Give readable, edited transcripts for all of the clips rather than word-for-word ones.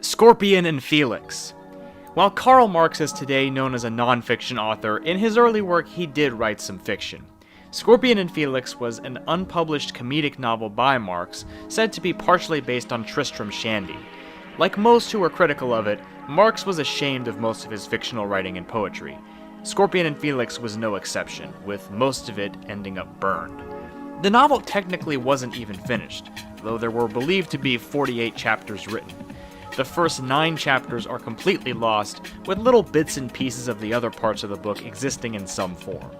Scorpion and Felix. While Karl Marx is today known as a non-fiction author, in his early work he did write some fiction. Scorpion and Felix was an unpublished comedic novel by Marx, said to be partially based on Tristram Shandy. Like most who were critical of it, Marx was ashamed of most of his fictional writing and poetry. Scorpion and Felix was no exception, with most of it ending up burned. The novel technically wasn't even finished, though there were believed to be 48 chapters written. The first 9 chapters are completely lost, with little bits and pieces of the other parts of the book existing in some form.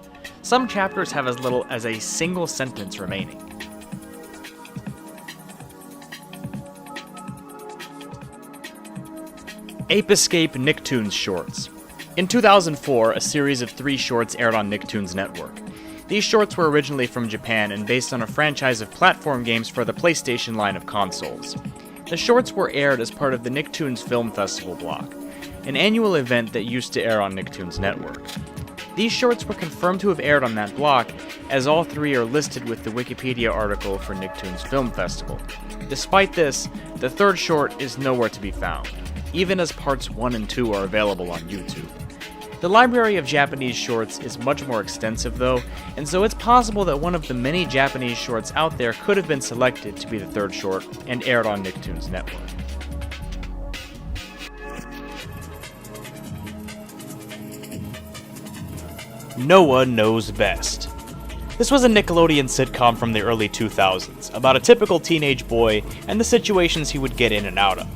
Some chapters have as little as a single sentence remaining. Ape Escape Nicktoons Shorts. In 2004, a series of 3 shorts aired on Nicktoons Network. These shorts were originally from Japan and based on a franchise of platform games for the PlayStation line of consoles. The shorts were aired as part of the Nicktoons Film Festival block, an annual event that used to air on Nicktoons Network. These shorts were confirmed to have aired on that block, as all 3 are listed with the Wikipedia article for Nicktoons Film Festival. Despite this, the 3rd short is nowhere to be found, even as parts 1 and 2 are available on YouTube. The library of Japanese shorts is much more extensive though, and so it's possible that one of the many Japanese shorts out there could have been selected to be the 3rd short and aired on Nicktoons Network. Noah Knows Best. This was a Nickelodeon sitcom from the early 2000s, about a typical teenage boy and the situations he would get in and out of.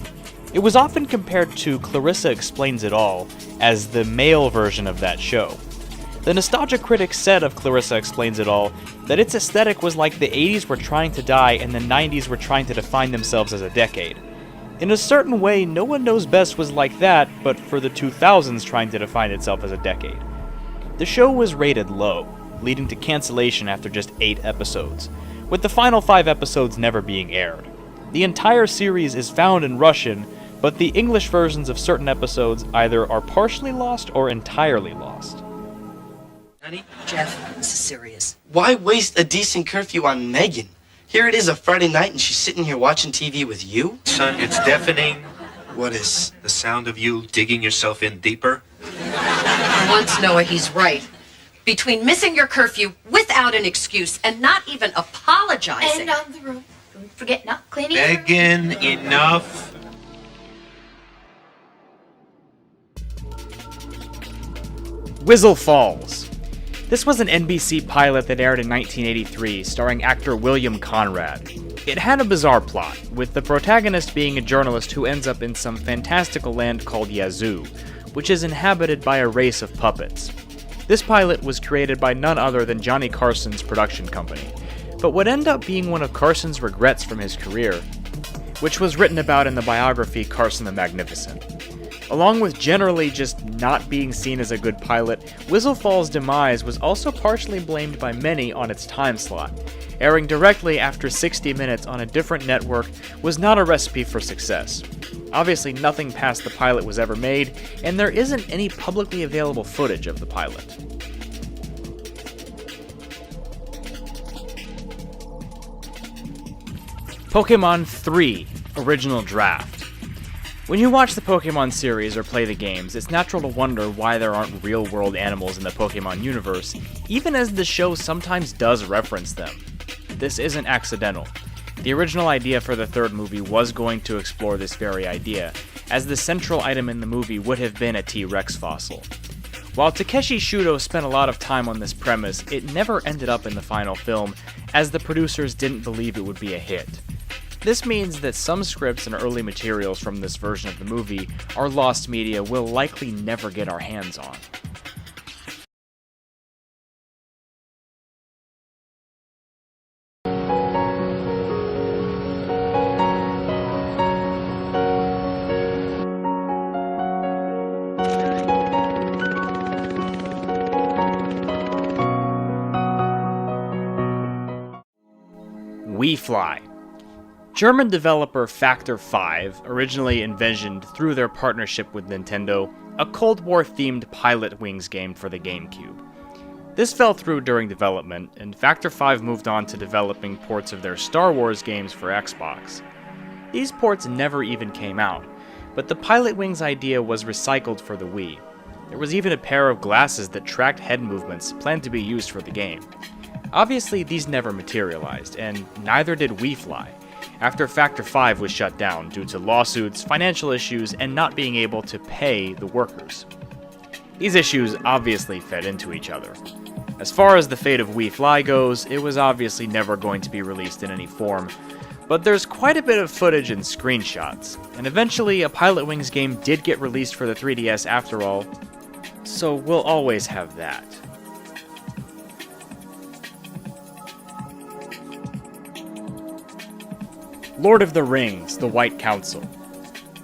It was often compared to Clarissa Explains It All as the male version of that show. The nostalgia critics said of Clarissa Explains It All that its aesthetic was like the 80s were trying to die and the 90s were trying to define themselves as a decade. In a certain way, No One Knows Best was like that, but for the 2000s trying to define itself as a decade. The show was rated low, leading to cancellation after just 8 episodes, with the final 5 episodes never being aired. The entire series is found in Russian, but the English versions of certain episodes either are partially lost or entirely lost. Honey? Jeff, this is serious. Why waste a decent curfew on Megan? Here it is a Friday night and she's sitting here watching TV with you? Son, it's deafening. What is? The sound of you digging yourself in deeper. For once, Noah, he's right. Between missing your curfew without an excuse and not even apologizing. And on the room. Don't forget not cleaning. Megan, enough. Whizzle Falls. This was an NBC pilot that aired in 1983, starring actor William Conrad. It had a bizarre plot, with the protagonist being a journalist who ends up in some fantastical land called Yazoo, which is inhabited by a race of puppets. This pilot was created by none other than Johnny Carson's production company, but would end up being one of Carson's regrets from his career, which was written about in the biography Carson the Magnificent. Along with generally just not being seen as a good pilot, Whizzle Falls' demise was also partially blamed by many on its time slot. Airing directly after 60 minutes on a different network was not a recipe for success. Obviously, nothing past the pilot was ever made, and there isn't any publicly available footage of the pilot. Pokemon 3 Original Draft. When you watch the Pokemon series or play the games, it's natural to wonder why there aren't real-world animals in the Pokemon universe, even as the show sometimes does reference them. This isn't accidental. The original idea for the 3rd movie was going to explore this very idea, as the central item in the movie would have been a T-Rex fossil. While Takeshi Shudo spent a lot of time on this premise, it never ended up in the final film, as the producers didn't believe it would be a hit. This means that some scripts and early materials from this version of the movie are lost media we'll likely never get our hands on. We Fly. German developer Factor 5 originally envisioned, through their partnership with Nintendo, a Cold War-themed Pilot Wings game for the GameCube. This fell through during development, and Factor 5 moved on to developing ports of their Star Wars games for Xbox. These ports never even came out, but the Pilot Wings idea was recycled for the Wii. There was even a pair of glasses that tracked head movements planned to be used for the game. Obviously, these never materialized, and neither did Wii Fly, after Factor 5 was shut down due to lawsuits, financial issues, and not being able to pay the workers. These issues obviously fed into each other. As far as the fate of Wii Fly goes, it was obviously never going to be released in any form, but there's quite a bit of footage and screenshots, and eventually a Pilot Wings game did get released for the 3DS after all, so we'll always have that. Lord of the Rings: The White Council.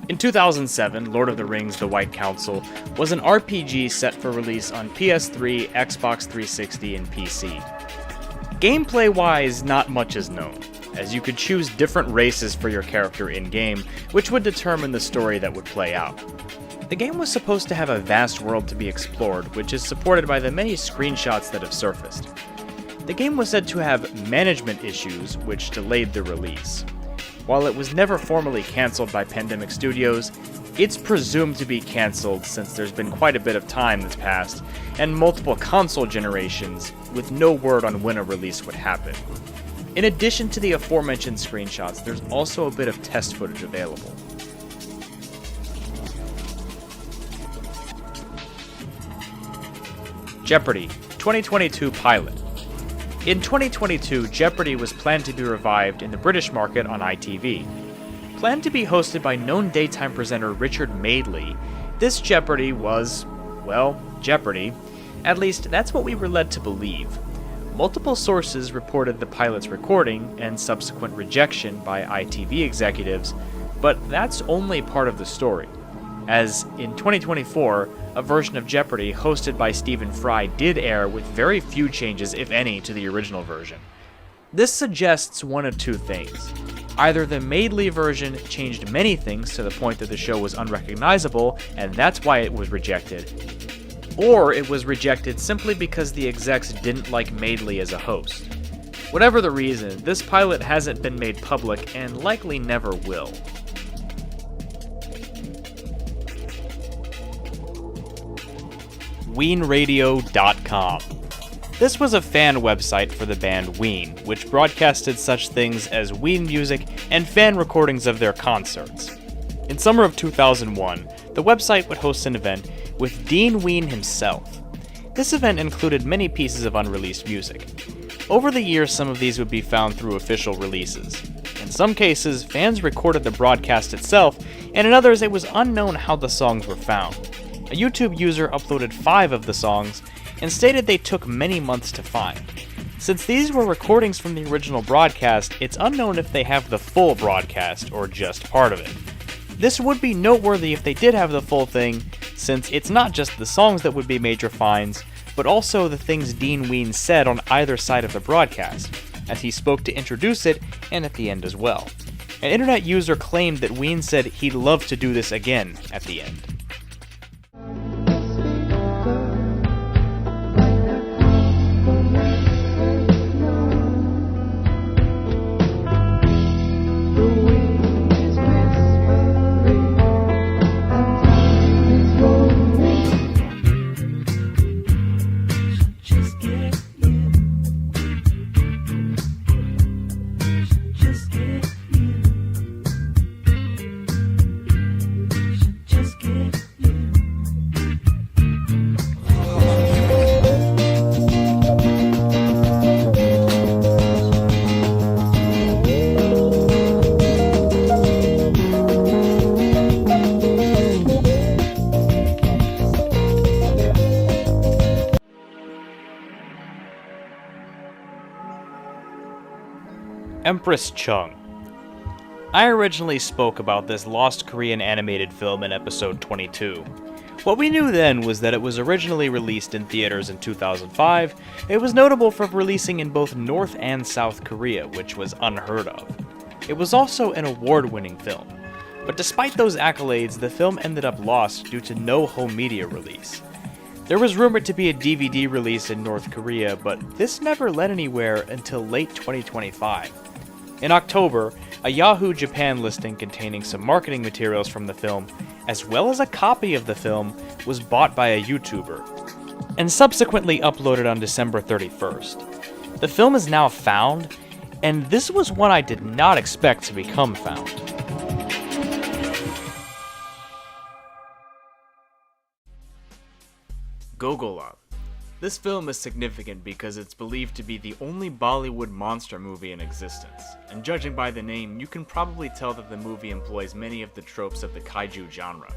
In 2007, Lord of the Rings: The White Council was an RPG set for release on PS3, Xbox 360, and PC. Gameplay-wise, not much is known, as you could choose different races for your character in-game, which would determine the story that would play out. The game was supposed to have a vast world to be explored, which is supported by the many screenshots that have surfaced. The game was said to have management issues, which delayed the release. While it was never formally cancelled by Pandemic Studios, it's presumed to be cancelled since there's been quite a bit of time that's passed, and multiple console generations, with no word on when a release would happen. In addition to the aforementioned screenshots, there's also a bit of test footage available. Jeopardy! 2022 Pilot. In 2022, Jeopardy was planned to be revived in the British market on ITV. Planned to be hosted by known daytime presenter Richard Madeley, this Jeopardy was, well, Jeopardy. At least, that's what we were led to believe. Multiple sources reported the pilot's recording and subsequent rejection by ITV executives, but that's only part of the story, as in 2024, a version of Jeopardy hosted by Stephen Fry did air with very few changes, if any, to the original version. This suggests one of two things. Either the Madeley version changed many things to the point that the show was unrecognizable, and that's why it was rejected, or it was rejected simply because the execs didn't like Madeley as a host. Whatever the reason, this pilot hasn't been made public and likely never will. WeenRadio.com. This was a fan website for the band Ween, which broadcasted such things as Ween music and fan recordings of their concerts. In summer of 2001, the website would host an event with Dean Ween himself. This event included many pieces of unreleased music. Over the years, some of these would be found through official releases. In some cases, fans recorded the broadcast itself, and in others, it was unknown how the songs were found. A YouTube user uploaded 5 of the songs and stated they took many months to find. Since these were recordings from the original broadcast, it's unknown if they have the full broadcast or just part of it. This would be noteworthy if they did have the full thing, since it's not just the songs that would be major finds, but also the things Dean Ween said on either side of the broadcast, as he spoke to introduce it and at the end as well. An internet user claimed that Ween said he'd love to do this again at the end. Empress Chung. I originally spoke about this lost Korean animated film in episode 22. What we knew then was that it was originally released in theaters in 2005. It was notable for releasing in both North and South Korea, which was unheard of. It was also an award-winning film. But despite those accolades, the film ended up lost due to no home media release. There was rumored to be a DVD release in North Korea, but this never led anywhere until late 2025. In October, a Yahoo Japan listing containing some marketing materials from the film, as well as a copy of the film, was bought by a YouTuber, and subsequently uploaded on December 31st. The film is now found, and this was one I did not expect to become found. Gogola. This film is significant because it's believed to be the only Bollywood monster movie in existence, and judging by the name, you can probably tell that the movie employs many of the tropes of the kaiju genre.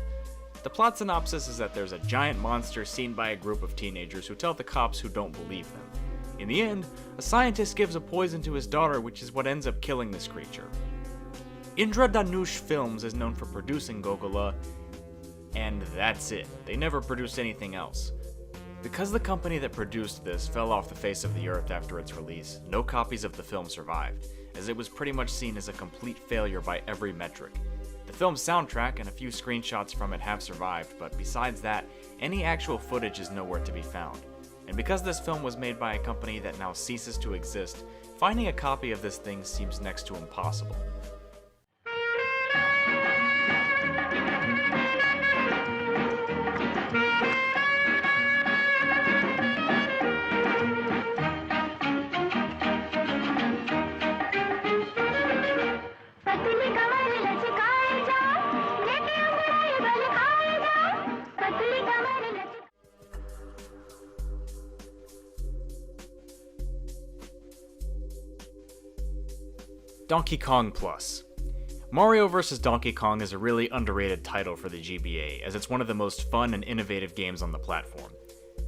The plot synopsis is that there's a giant monster seen by a group of teenagers who tell the cops who don't believe them. In the end, a scientist gives a poison to his daughter, which is what ends up killing this creature. Indra Dhanush Films is known for producing Gogola, and that's it. They never produced anything else. Because the company that produced this fell off the face of the earth after its release, no copies of the film survived, as it was pretty much seen as a complete failure by every metric. The film's soundtrack and a few screenshots from it have survived, but besides that, any actual footage is nowhere to be found. And because this film was made by a company that now ceases to exist, finding a copy of this thing seems next to impossible. Donkey Kong Plus. Mario vs. Donkey Kong is a really underrated title for the GBA, as it's one of the most fun and innovative games on the platform.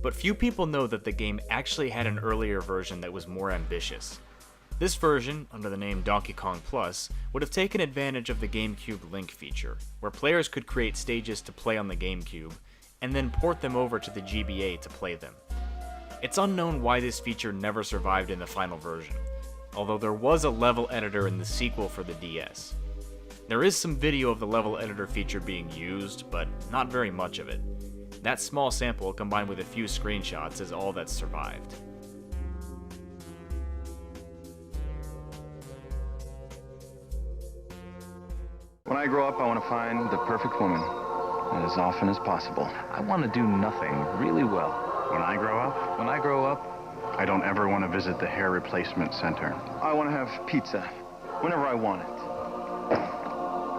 But few people know that the game actually had an earlier version that was more ambitious. This version, under the name Donkey Kong Plus, would have taken advantage of the GameCube Link feature, where players could create stages to play on the GameCube, and then port them over to the GBA to play them. It's unknown why this feature never survived in the final version, although there was a level editor in the sequel for the DS. There is some video of the level editor feature being used, but not very much of it. That small sample, combined with a few screenshots, is all that's survived. When I grow up, I want to find the perfect woman, and as often as possible. I want to do nothing really well. When I grow up, I don't ever want to visit the hair replacement center. I want to have pizza whenever I want it.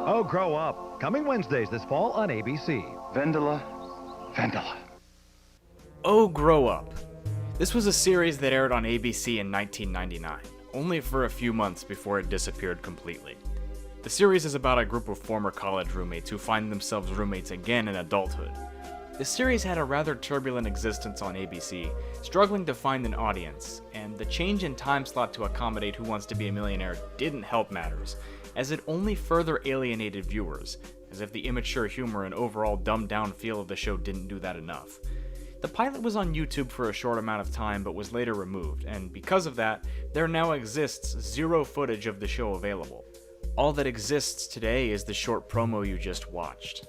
Oh, Grow Up. Coming Wednesdays this fall on ABC. Vendela. Oh, Grow Up. This was a series that aired on ABC in 1999, only for a few months before it disappeared completely. The series is about a group of former college roommates who find themselves roommates again in adulthood. The series had a rather turbulent existence on ABC, struggling to find an audience, and the change in time slot to accommodate Who Wants to Be a Millionaire didn't help matters, as it only further alienated viewers, as if the immature humor and overall dumbed-down feel of the show didn't do that enough. The pilot was on YouTube for a short amount of time but was later removed, and because of that, there now exists zero footage of the show available. All that exists today is the short promo you just watched.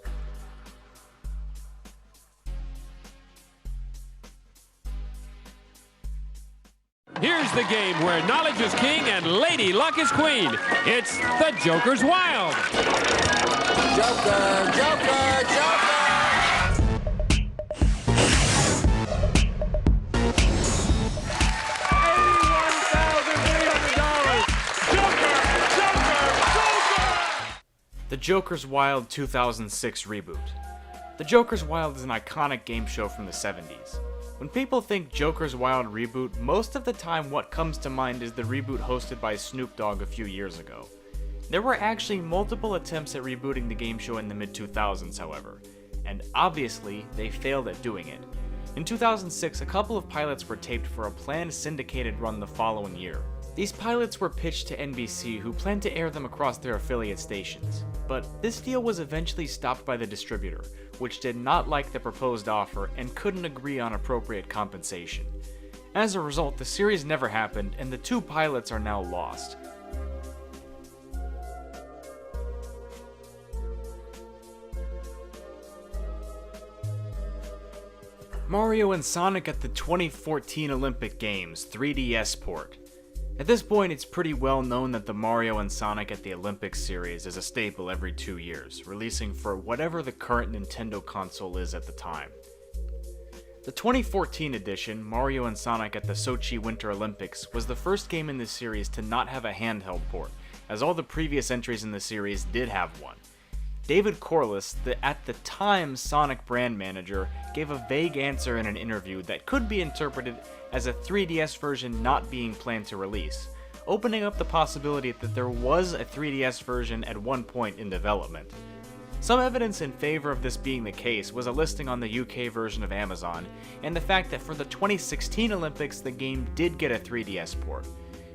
Here's the game where knowledge is king and lady luck is queen. It's the Joker's Wild. Joker, Joker, Joker! The Joker's Wild 2006 reboot. The Joker's Wild is an iconic game show from the 70s. When people think Joker's Wild reboot, most of the time what comes to mind is the reboot hosted by Snoop Dogg a few years ago. There were actually multiple attempts at rebooting the game show in the mid-2000s, however, and obviously they failed at doing it. In 2006, a couple of pilots were taped for a planned syndicated run the following year. These pilots were pitched to NBC, who planned to air them across their affiliate stations, but this deal was eventually stopped by the distributor, which did not like the proposed offer and couldn't agree on appropriate compensation. As a result, the series never happened, and the two pilots are now lost. Mario and Sonic at the 2014 Olympic Games 3DS port. At this point, it's pretty well known that the Mario and Sonic at the Olympics series is a staple every 2 years, releasing for whatever the current Nintendo console is at the time. The 2014 edition, Mario and Sonic at the Sochi Winter Olympics, was the first game in the series to not have a handheld port, as all the previous entries in the series did have one. David Corliss, the at the time Sonic brand manager, gave a vague answer in an interview that could be interpreted as a 3DS version not being planned to release, opening up the possibility that there was a 3DS version at one point in development. Some evidence in favor of this being the case was a listing on the UK version of Amazon, and the fact that for the 2016 Olympics the game did get a 3DS port.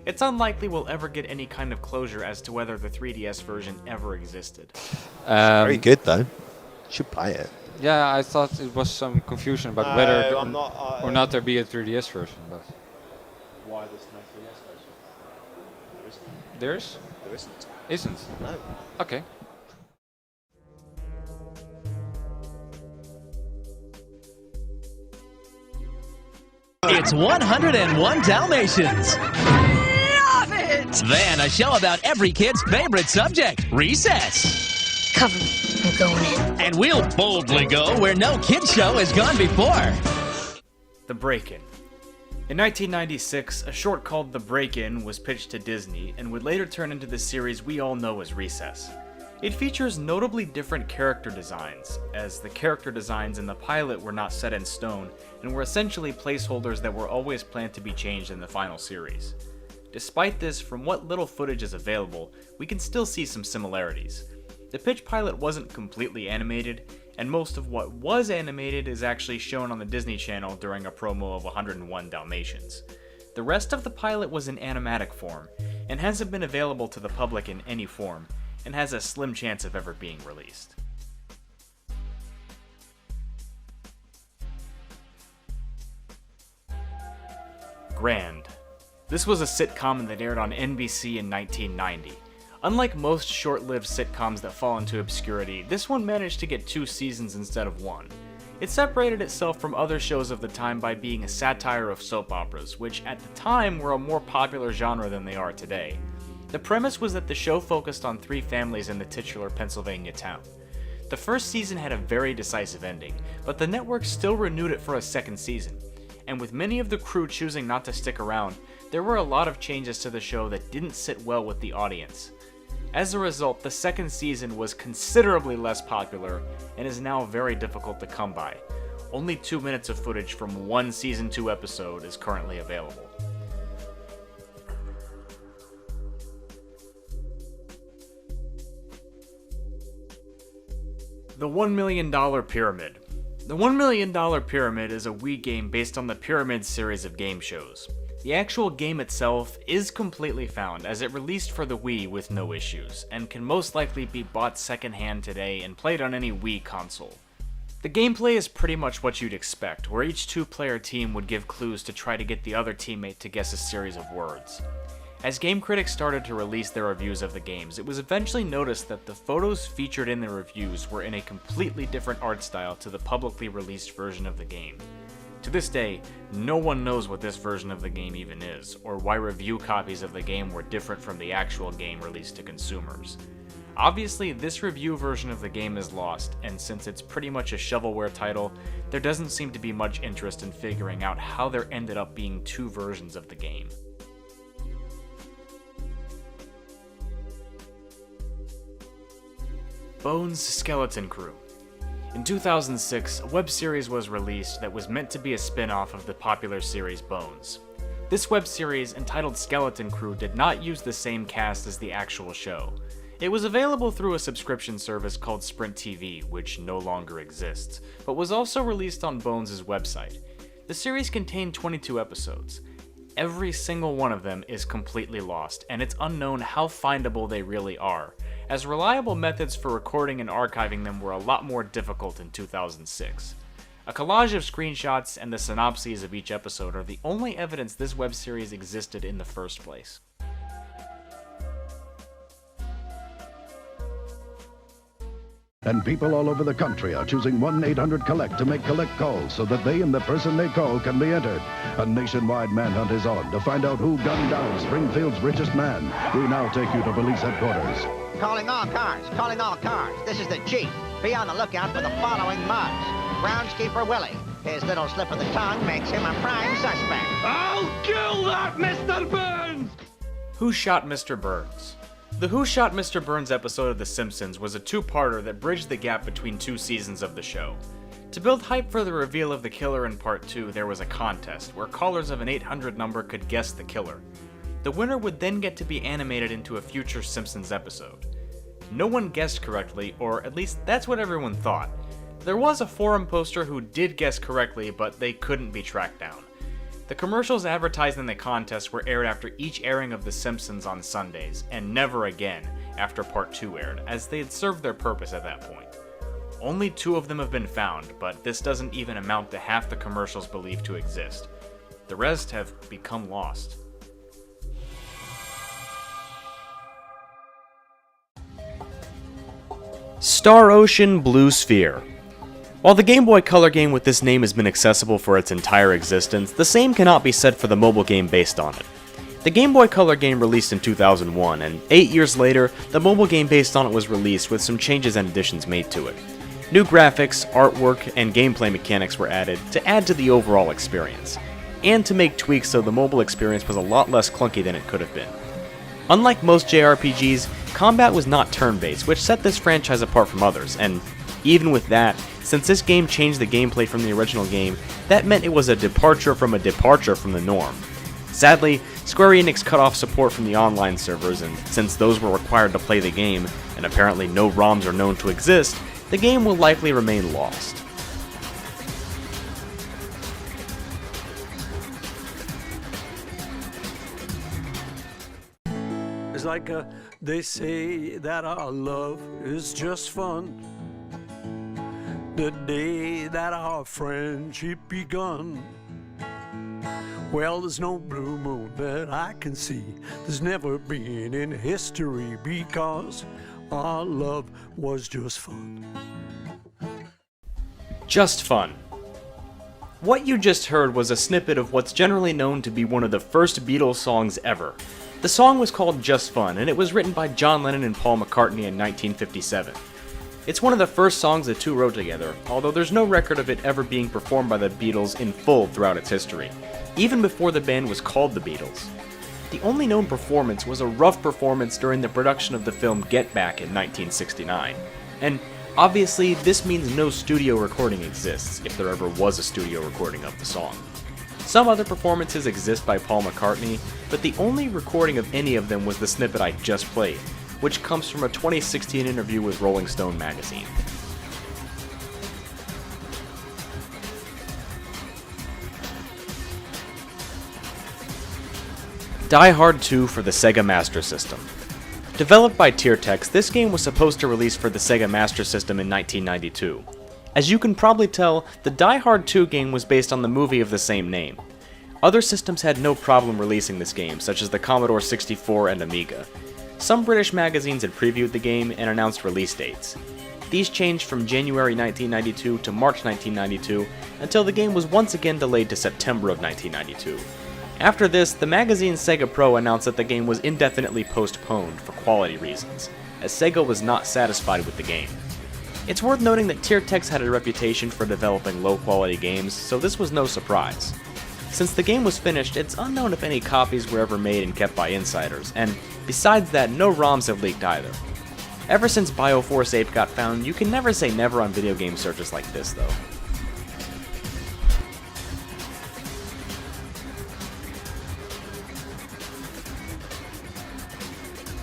It's unlikely we'll ever get any kind of closure as to whether the 3DS version ever existed. Very good though. Should buy it. Yeah, I thought it was some confusion about whether or not there be a 3DS version, but Why there's no 3DS version? there's There isn't. isn't. No. Okay. It's 101 Dalmatians. Love it! Then a show about every kid's favorite subject, recess. Cover me. I'm going in. And we'll boldly go where no kid show has gone before. The Break-In. In 1996, a short called The Break-In was pitched to Disney and would later turn into the series we all know as Recess. It features notably different character designs, as the character designs in the pilot were not set in stone and were essentially placeholders that were always planned to be changed in the final series. Despite this, from what little footage is available, we can still see some similarities. The pitch pilot wasn't completely animated, and most of what was animated is actually shown on the Disney Channel during a promo of 101 Dalmatians. The rest of the pilot was in animatic form, and hasn't been available to the public in any form, and has a slim chance of ever being released. Grand. This was a sitcom that aired on NBC in 1990. Unlike most short-lived sitcoms that fall into obscurity, this one managed to get 2 seasons instead of 1. It separated itself from other shows of the time by being a satire of soap operas, which at the time were a more popular genre than they are today. The premise was that the show focused on 3 families in the titular Pennsylvania town. The first season had a very decisive ending, but the network still renewed it for a second season. And with many of the crew choosing not to stick around, there were a lot of changes to the show that didn't sit well with the audience. As a result, the second season was considerably less popular and is now very difficult to come by. Only 2 minutes of footage from one season 2 episode is currently available. The $1 Million Pyramid. The $1 Million Pyramid is a Wii game based on the Pyramid series of game shows. The actual game itself is completely found, as it released for the Wii with no issues, and can most likely be bought secondhand today and played on any Wii console. The gameplay is pretty much what you'd expect, where each 2-player team would give clues to try to get the other teammate to guess a series of words. As game critics started to release their reviews of the games, it was eventually noticed that the photos featured in the reviews were in a completely different art style to the publicly released version of the game. To this day, no one knows what this version of the game even is, or why review copies of the game were different from the actual game released to consumers. Obviously, this review version of the game is lost, and since it's pretty much a shovelware title, there doesn't seem to be much interest in figuring out how there ended up being 2 versions of the game. Bones Skeleton Crew. In 2006, a web series was released that was meant to be a spin-off of the popular series Bones. This web series, entitled Skeleton Crew, did not use the same cast as the actual show. It was available through a subscription service called Sprint TV, which no longer exists, but was also released on Bones' website. The series contained 22 episodes. Every single one of them is completely lost, and it's unknown how findable they really are, as reliable methods for recording and archiving them were a lot more difficult in 2006. A collage of screenshots and the synopses of each episode are the only evidence this web series existed in the first place. And people all over the country are choosing 1-800-COLLECT to make collect calls so that they and the person they call can be entered. A nationwide manhunt is on to find out who gunned down Springfield's richest man. We now take you to police headquarters. Calling all cars, calling all cars. This is the chief. Be on the lookout for the following mugs. Groundskeeper Willie. His little slip of the tongue makes him a prime suspect. I'll kill that Mr. Burns! Who Shot Mr. Burns? The Who Shot Mr. Burns episode of The Simpsons was a two-parter that bridged the gap between 2 seasons of the show. To build hype for the reveal of the killer in part 2, there was a contest where callers of an 800 number could guess the killer. The winner would then get to be animated into a future Simpsons episode. No one guessed correctly, or at least that's what everyone thought. There was a forum poster who did guess correctly, but they couldn't be tracked down. The commercials advertising the contest were aired after each airing of The Simpsons on Sundays, and never again after Part 2 aired, as they had served their purpose at that point. Only 2 of them have been found, but this doesn't even amount to half the commercials believed to exist. The rest have become lost. Star Ocean Blue Sphere. While the Game Boy Color game with this name has been accessible for its entire existence, the same cannot be said for the mobile game based on it. The Game Boy Color game released in 2001, and 8 years later, the mobile game based on it was released with some changes and additions made to it. New graphics, artwork, and gameplay mechanics were added to add to the overall experience, and to make tweaks so the mobile experience was a lot less clunky than it could have been. Unlike most JRPGs, combat was not turn-based, which set this franchise apart from others, and even with that, since this game changed the gameplay from the original game, that meant it was a departure from the norm. Sadly, Square Enix cut off support from the online servers, and since those were required to play the game, and apparently no ROMs are known to exist, the game will likely remain lost. It's like they say that our love is just fun. The day that our friendship begun. Well, there's no blue moon that I can see. There's never been in history because our love was just fun. Just fun. What you just heard was a snippet of what's generally known to be one of the first Beatles songs ever. The song was called Just Fun, and it was written by John Lennon and Paul McCartney in 1957. It's one of the first songs the two wrote together, although there's no record of it ever being performed by the Beatles in full throughout its history, even before the band was called the Beatles. The only known performance was a rough performance during the production of the film Get Back in 1969, and obviously this means no studio recording exists, if there ever was a studio recording of the song. Some other performances exist by Paul McCartney, but the only recording of any of them was the snippet I just played, which comes from a 2016 interview with Rolling Stone magazine. Die Hard 2 for the Sega Master System. Developed by Tiertex, this game was supposed to release for the Sega Master System in 1992. As you can probably tell, the Die Hard 2 game was based on the movie of the same name. Other systems had no problem releasing this game, such as the Commodore 64 and Amiga. Some British magazines had previewed the game and announced release dates. These changed from January 1992 to March 1992, until the game was once again delayed to September of 1992. After this, the magazine Sega Pro announced that the game was indefinitely postponed for quality reasons, as Sega was not satisfied with the game. It's worth noting that Tiertex had a reputation for developing low-quality games, so this was no surprise. Since the game was finished, it's unknown if any copies were ever made and kept by insiders, and besides that, no ROMs have leaked either. Ever since Bioforce Ape got found, you can never say never on video game searches like this, though.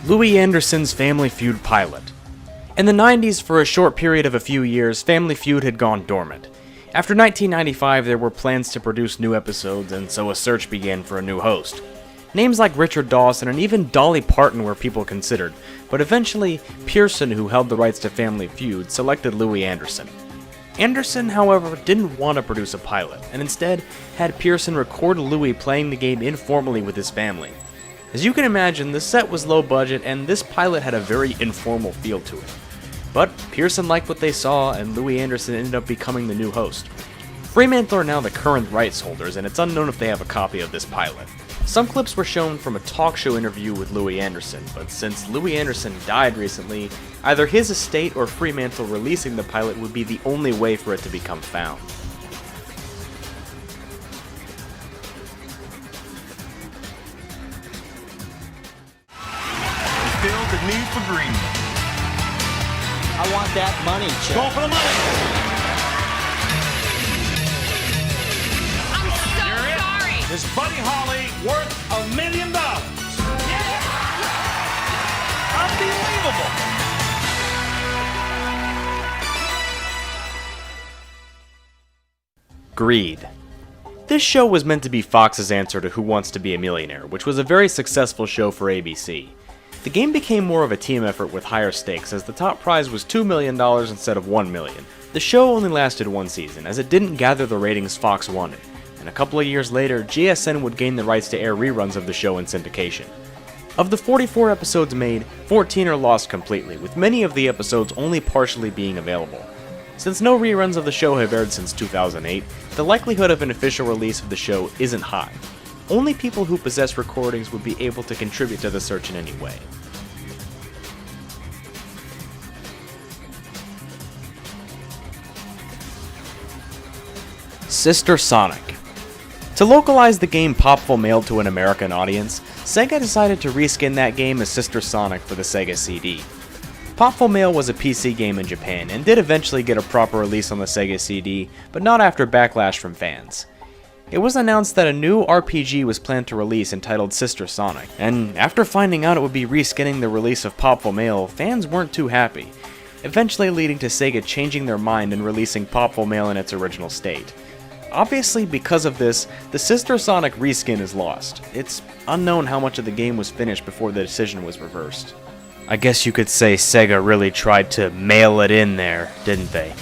Louis Anderson's Family Feud pilot. In the 90s, for a short period of a few years, Family Feud had gone dormant. After 1995, there were plans to produce new episodes, and so a search began for a new host. Names like Richard Dawson and even Dolly Parton were people considered, but eventually, Pearson, who held the rights to Family Feud, selected Louis Anderson. Anderson, however, didn't want to produce a pilot, and instead had Pearson record Louis playing the game informally with his family. As you can imagine, the set was low budget, and this pilot had a very informal feel to it. But Pearson liked what they saw, and Louis Anderson ended up becoming the new host. Fremantle are now the current rights holders, and it's unknown if they have a copy of this pilot. Some clips were shown from a talk show interview with Louis Anderson, but since Louis Anderson died recently, either his estate or Fremantle releasing the pilot would be the only way for it to become found. Feel the need for green. I want that money, Chuck. Go for the money. I'm so sorry. Is Buddy Holly worth $1 million? Yeah. Unbelievable. Greed. This show was meant to be Fox's answer to Who Wants to Be a Millionaire, which was a very successful show for ABC. The game became more of a team effort with higher stakes, as the top prize was $2 million instead of $1 million. The show only lasted one season, as it didn't gather the ratings Fox wanted, and a couple of years later, GSN would gain the rights to air reruns of the show in syndication. Of the 44 episodes made, 14 are lost completely, with many of the episodes only partially being available. Since no reruns of the show have aired since 2008, the likelihood of an official release of the show isn't high. Only people who possess recordings would be able to contribute to the search in any way. Sister Sonic. To localize the game Popful mailed to an American audience, Sega decided to reskin that game as Sister Sonic for the Sega CD. Popful Mail was a PC game in Japan and did eventually get a proper release on the Sega CD, but not after backlash from fans. It was announced that a new RPG was planned to release entitled Sister Sonic, and after finding out it would be reskinning the release of Popful Mail, fans weren't too happy, eventually leading to Sega changing their mind and releasing Popful Mail in its original state. Obviously, because of this, the Sister Sonic reskin is lost. It's unknown how much of the game was finished before the decision was reversed. I guess you could say Sega really tried to mail it in there, didn't they?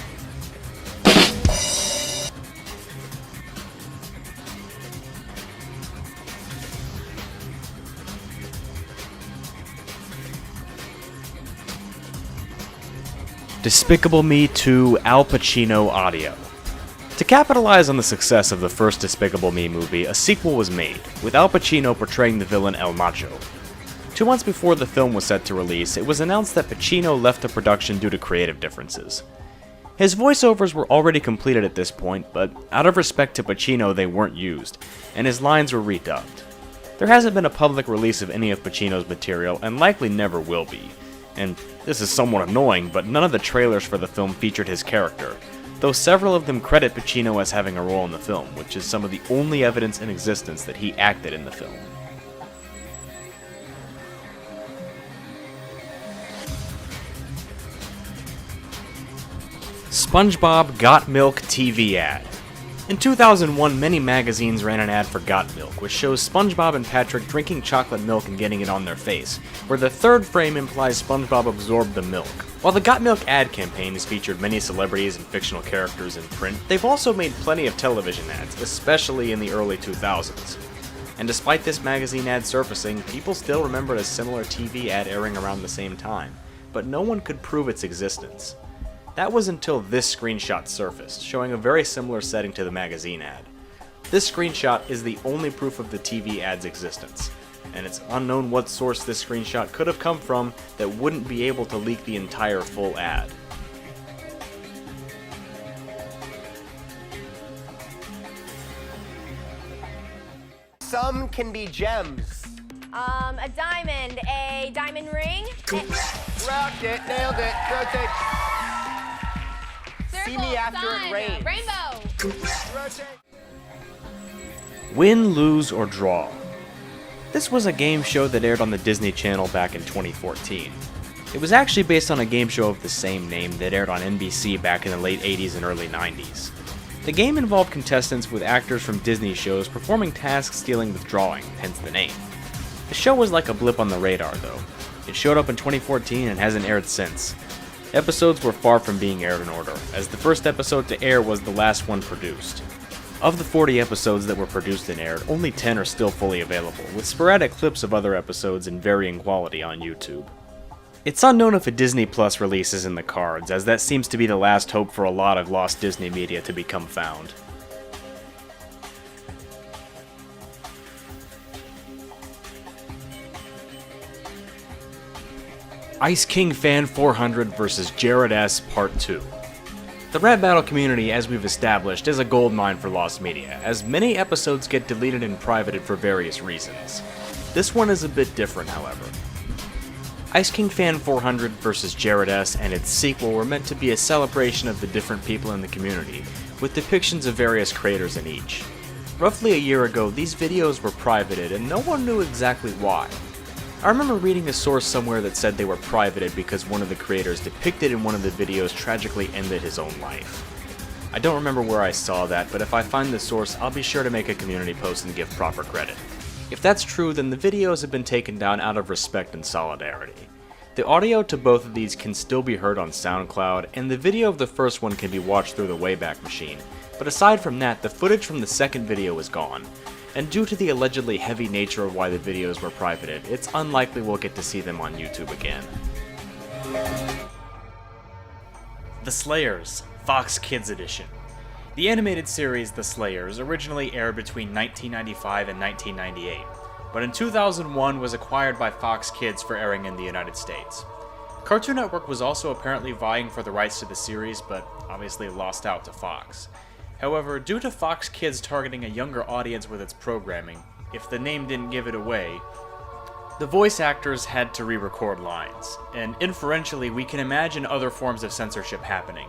Despicable Me 2 Al Pacino Audio. To capitalize on the success of the first Despicable Me movie, a sequel was made, with Al Pacino portraying the villain El Macho. 2 months before the film was set to release, it was announced that Pacino left the production due to creative differences. His voiceovers were already completed at this point, but out of respect to Pacino they weren't used, and his lines were redubbed. There hasn't been a public release of any of Pacino's material, and likely never will be. And this is somewhat annoying, but none of the trailers for the film featured his character, though several of them credit Pacino as having a role in the film, which is some of the only evidence in existence that he acted in the film. SpongeBob Got Milk TV ad. In 2001, many magazines ran an ad for Got Milk, which shows SpongeBob and Patrick drinking chocolate milk and getting it on their face, where the third frame implies SpongeBob absorbed the milk. While the Got Milk ad campaign has featured many celebrities and fictional characters in print, they've also made plenty of television ads, especially in the early 2000s. And despite this magazine ad surfacing, people still remembered a similar TV ad airing around the same time, but no one could prove its existence. That was until this screenshot surfaced, showing a very similar setting to the magazine ad. This screenshot is the only proof of the TV ad's existence, and it's unknown what source this screenshot could have come from that wouldn't be able to leak the entire full ad. Some can be gems. A diamond ring. Rocked it, nailed it, rotate. Circle, See me after sun, it rains. Rainbow. Rotate. Win, Lose, or Draw. This was a game show that aired on the Disney Channel back in 2014. It was actually based on a game show of the same name that aired on NBC back in the late 80s and early 90s. The game involved contestants with actors from Disney shows performing tasks dealing with drawing, hence the name. The show was like a blip on the radar, though. It showed up in 2014 and hasn't aired since. Episodes were far from being aired in order, as the first episode to air was the last one produced. Of the 40 episodes that were produced and aired, only 10 are still fully available, with sporadic clips of other episodes in varying quality on YouTube. It's unknown if a Disney Plus release is in the cards, as that seems to be the last hope for a lot of lost Disney media to become found. Ice King Fan 400 vs. Jared S. Part 2. The rap battle community, as we've established, is a goldmine for lost media, as many episodes get deleted and privated for various reasons. This one is a bit different, however. Ice King Fan 400 vs. Jared S. and its sequel were meant to be a celebration of the different people in the community, with depictions of various creators in each. Roughly a year ago, these videos were privated, and no one knew exactly why. I remember reading a source somewhere that said they were privated because one of the creators depicted in one of the videos tragically ended his own life. I don't remember where I saw that, but if I find the source, I'll be sure to make a community post and give proper credit. If that's true, then the videos have been taken down out of respect and solidarity. The audio to both of these can still be heard on SoundCloud, and the video of the first one can be watched through the Wayback Machine, but aside from that, the footage from the second video is gone. And due to the allegedly heavy nature of why the videos were privated, it's unlikely we'll get to see them on YouTube again. The Slayers, Fox Kids Edition. The animated series The Slayers originally aired between 1995 and 1998, but in 2001 was acquired by Fox Kids for airing in the United States. Cartoon Network was also apparently vying for the rights to the series, but obviously lost out to Fox. However, due to Fox Kids targeting a younger audience with its programming, if the name didn't give it away, the voice actors had to re-record lines, and inferentially we can imagine other forms of censorship happening.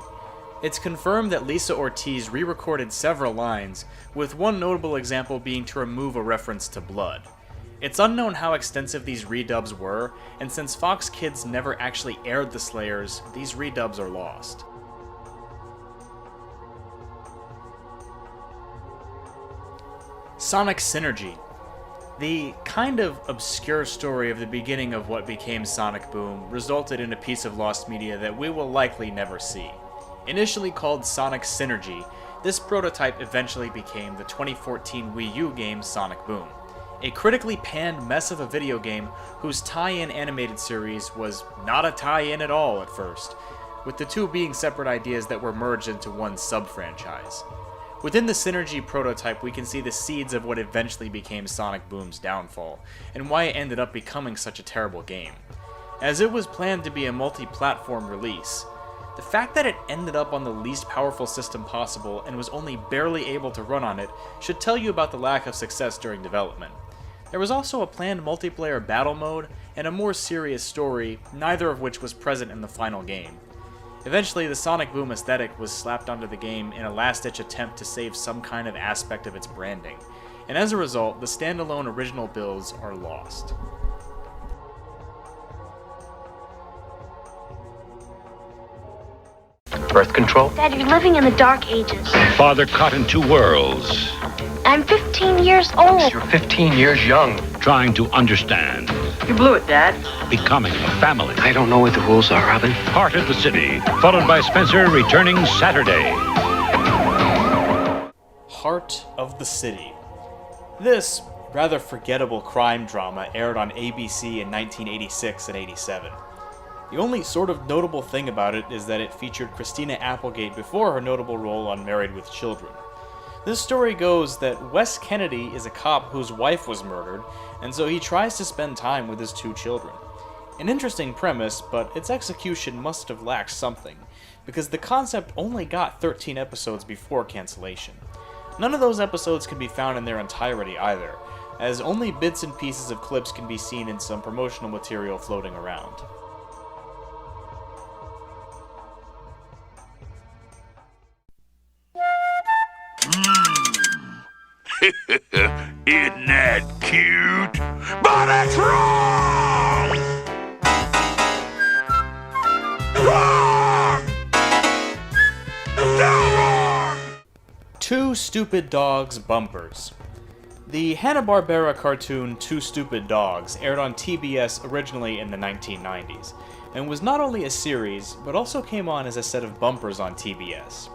It's confirmed that Lisa Ortiz re-recorded several lines, with one notable example being to remove a reference to blood. It's unknown how extensive these redubs were, and since Fox Kids never actually aired The Slayers, these redubs are lost. Sonic Synergy. The kind of obscure story of the beginning of what became Sonic Boom resulted in a piece of lost media that we will likely never see. Initially called Sonic Synergy, this prototype eventually became the 2014 Wii U game Sonic Boom, a critically panned mess of a video game whose tie-in animated series was not a tie-in at all at first, with the two being separate ideas that were merged into one sub-franchise. Within the Synergy prototype, we can see the seeds of what eventually became Sonic Boom's downfall, and why it ended up becoming such a terrible game. As it was planned to be a multi-platform release, the fact that it ended up on the least powerful system possible and was only barely able to run on it should tell you about the lack of success during development. There was also a planned multiplayer battle mode and a more serious story, neither of which was present in the final game. Eventually, the Sonic Boom aesthetic was slapped onto the game in a last-ditch attempt to save some kind of aspect of its branding, and as a result, the standalone original builds are lost. Birth control? Dad, you're living in the dark ages. Father caught in two worlds. I'm 15 years old. You're 15 years young. Trying to understand. You blew it, Dad. Becoming a family. I don't know what the rules are, Robin. Heart of the City, followed by Spencer returning Saturday. Heart of the City. This rather forgettable crime drama aired on ABC in 1986 and 87. The only sort of notable thing about it is that it featured Christina Applegate before her notable role on Married with Children. This story goes that Wes Kennedy is a cop whose wife was murdered, and so he tries to spend time with his two children. An interesting premise, but its execution must have lacked something, because the concept only got 13 episodes before cancellation. None of those episodes can be found in their entirety either, as only bits and pieces of clips can be seen in some promotional material floating around. Isn't that cute? But it's wrong! Wrong! Still wrong! Two Stupid Dogs bumpers. The Hanna-Barbera cartoon Two Stupid Dogs aired on TBS originally in the 1990s, and was not only a series, but also came on as a set of bumpers on TBS.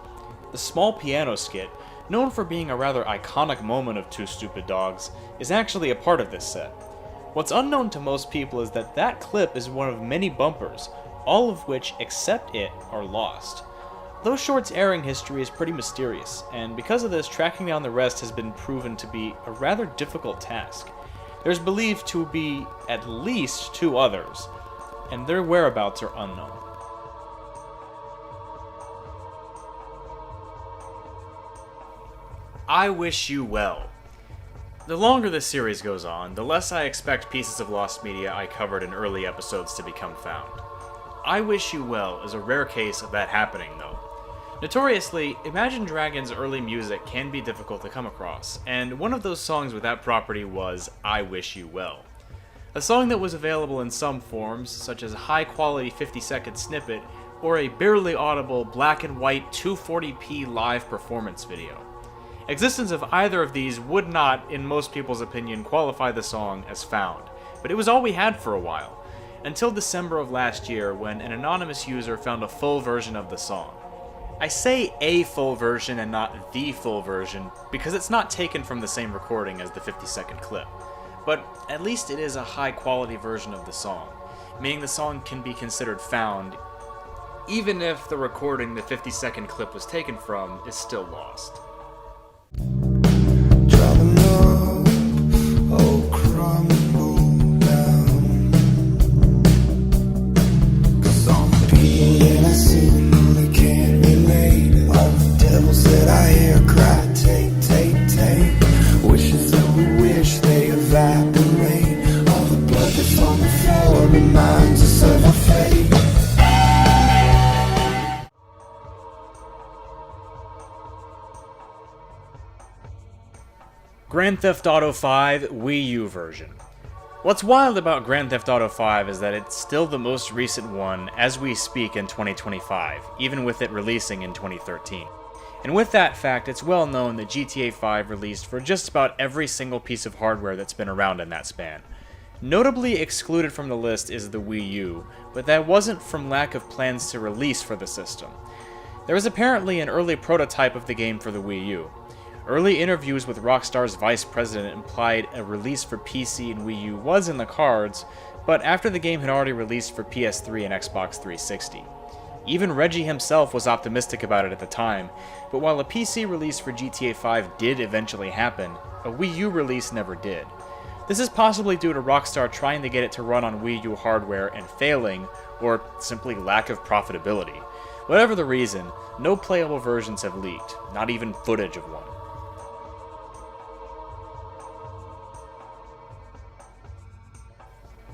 The small piano skit, known for being a rather iconic moment of Two Stupid Dogs, is actually a part of this set. What's unknown to most people is that that clip is one of many bumpers, all of which, except it, are lost. Those shorts' airing history is pretty mysterious, and because of this, tracking down the rest has been proven to be a rather difficult task. There's believed to be at least 2 others, and their whereabouts are unknown. I Wish You Well. The longer the series goes on, the less I expect pieces of lost media I covered in early episodes to become found. I Wish You Well is a rare case of that happening, though. Notoriously, Imagine Dragons' early music can be difficult to come across, and one of those songs with that property was I Wish You Well. A song that was available in some forms, such as a high-quality 50-second snippet, or a barely audible black and white 240p live performance video. Existence of either of these would not, in most people's opinion, qualify the song as found, but it was all we had for a while, until December of last year when an anonymous user found a full version of the song. I say a full version and not the full version because it's not taken from the same recording as the 50-second clip, but at least it is a high-quality version of the song, meaning the song can be considered found even if the recording the 50-second clip was taken from is still lost. Grand Theft Auto V Wii U version. What's wild about Grand Theft Auto V is that it's still the most recent one as we speak in 2025, even with it releasing in 2013. And with that fact, it's well known that GTA V released for just about every single piece of hardware that's been around in that span. Notably excluded from the list is the Wii U, but that wasn't from lack of plans to release for the system. There was apparently an early prototype of the game for the Wii U. Early interviews with Rockstar's vice president implied a release for PC and Wii U was in the cards, but after the game had already released for PS3 and Xbox 360. Even Reggie himself was optimistic about it at the time, but while a PC release for GTA V did eventually happen, a Wii U release never did. This is possibly due to Rockstar trying to get it to run on Wii U hardware and failing, or simply lack of profitability. Whatever the reason, no playable versions have leaked, not even footage of one.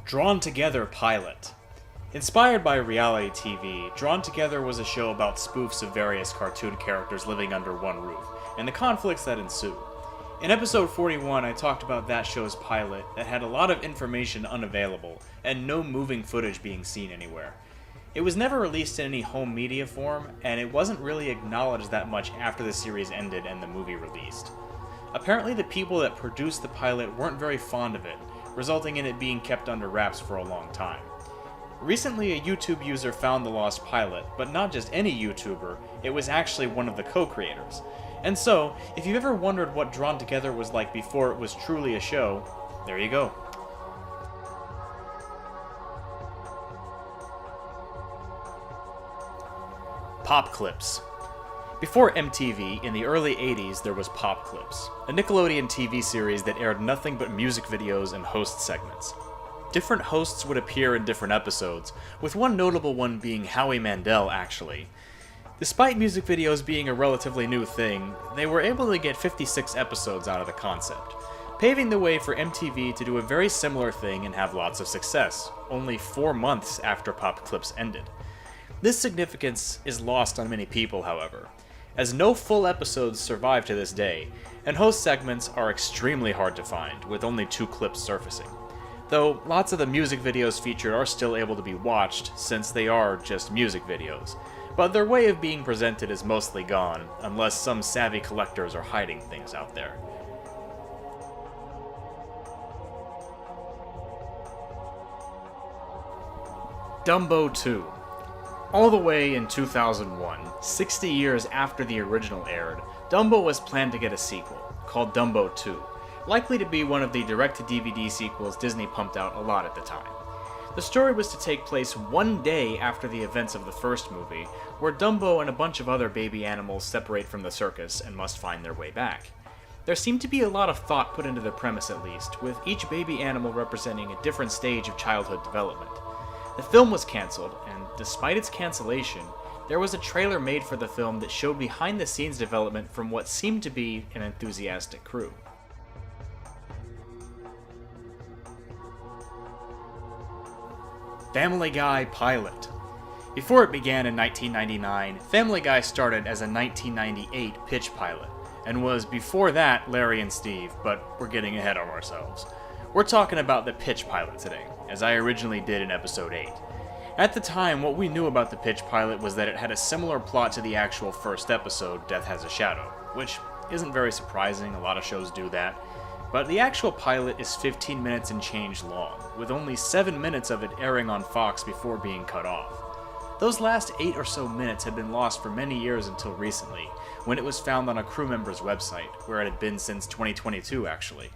Drawn Together pilot. Inspired by reality TV, Drawn Together was a show about spoofs of various cartoon characters living under one roof, and the conflicts that ensue. In episode 41, I talked about that show's pilot that had a lot of information unavailable, and no moving footage being seen anywhere. It was never released in any home media form, and it wasn't really acknowledged that much after the series ended and the movie released. Apparently the people that produced the pilot weren't very fond of it, resulting in it being kept under wraps for a long time. Recently, a YouTube user found the lost pilot, but not just any YouTuber, it was actually one of the co-creators. And so, if you've ever wondered what Drawn Together was like before it was truly a show, there you go. Pop Clips. Before MTV, in the early 80s, there was Pop Clips, a Nickelodeon TV series that aired nothing but music videos and host segments. Different hosts would appear in different episodes, with one notable one being Howie Mandel, actually. Despite music videos being a relatively new thing, they were able to get 56 episodes out of the concept, paving the way for MTV to do a very similar thing and have lots of success, only 4 months after Pop Clips ended. This significance is lost on many people, however, as no full episodes survive to this day, and host segments are extremely hard to find, with only 2 clips surfacing. Though lots of the music videos featured are still able to be watched, since they are just music videos, but their way of being presented is mostly gone, unless some savvy collectors are hiding things out there. Dumbo 2. All the way in 2001, 60 years after the original aired, Dumbo was planned to get a sequel, called Dumbo 2, likely to be one of the direct-to-DVD sequels Disney pumped out a lot at the time. The story was to take place one day after the events of the first movie, where Dumbo and a bunch of other baby animals separate from the circus and must find their way back. There seemed to be a lot of thought put into the premise at least, with each baby animal representing a different stage of childhood development. The film was cancelled, and despite its cancellation, there was a trailer made for the film that showed behind-the-scenes development from what seemed to be an enthusiastic crew. Family Guy pilot. Before it began in 1999, Family Guy started as a 1998 pitch pilot, and was before that Larry and Steve, but we're getting ahead of ourselves. We're talking about the pitch pilot today, as I originally did in episode 8. At the time, what we knew about the pitch pilot was that it had a similar plot to the actual first episode, Death Has a Shadow, which isn't very surprising, a lot of shows do that. But the actual pilot is 15 minutes and change long, with only 7 minutes of it airing on Fox before being cut off. Those last 8 or so minutes had been lost for many years until recently, when it was found on a crew member's website, where it had been since 2022 actually.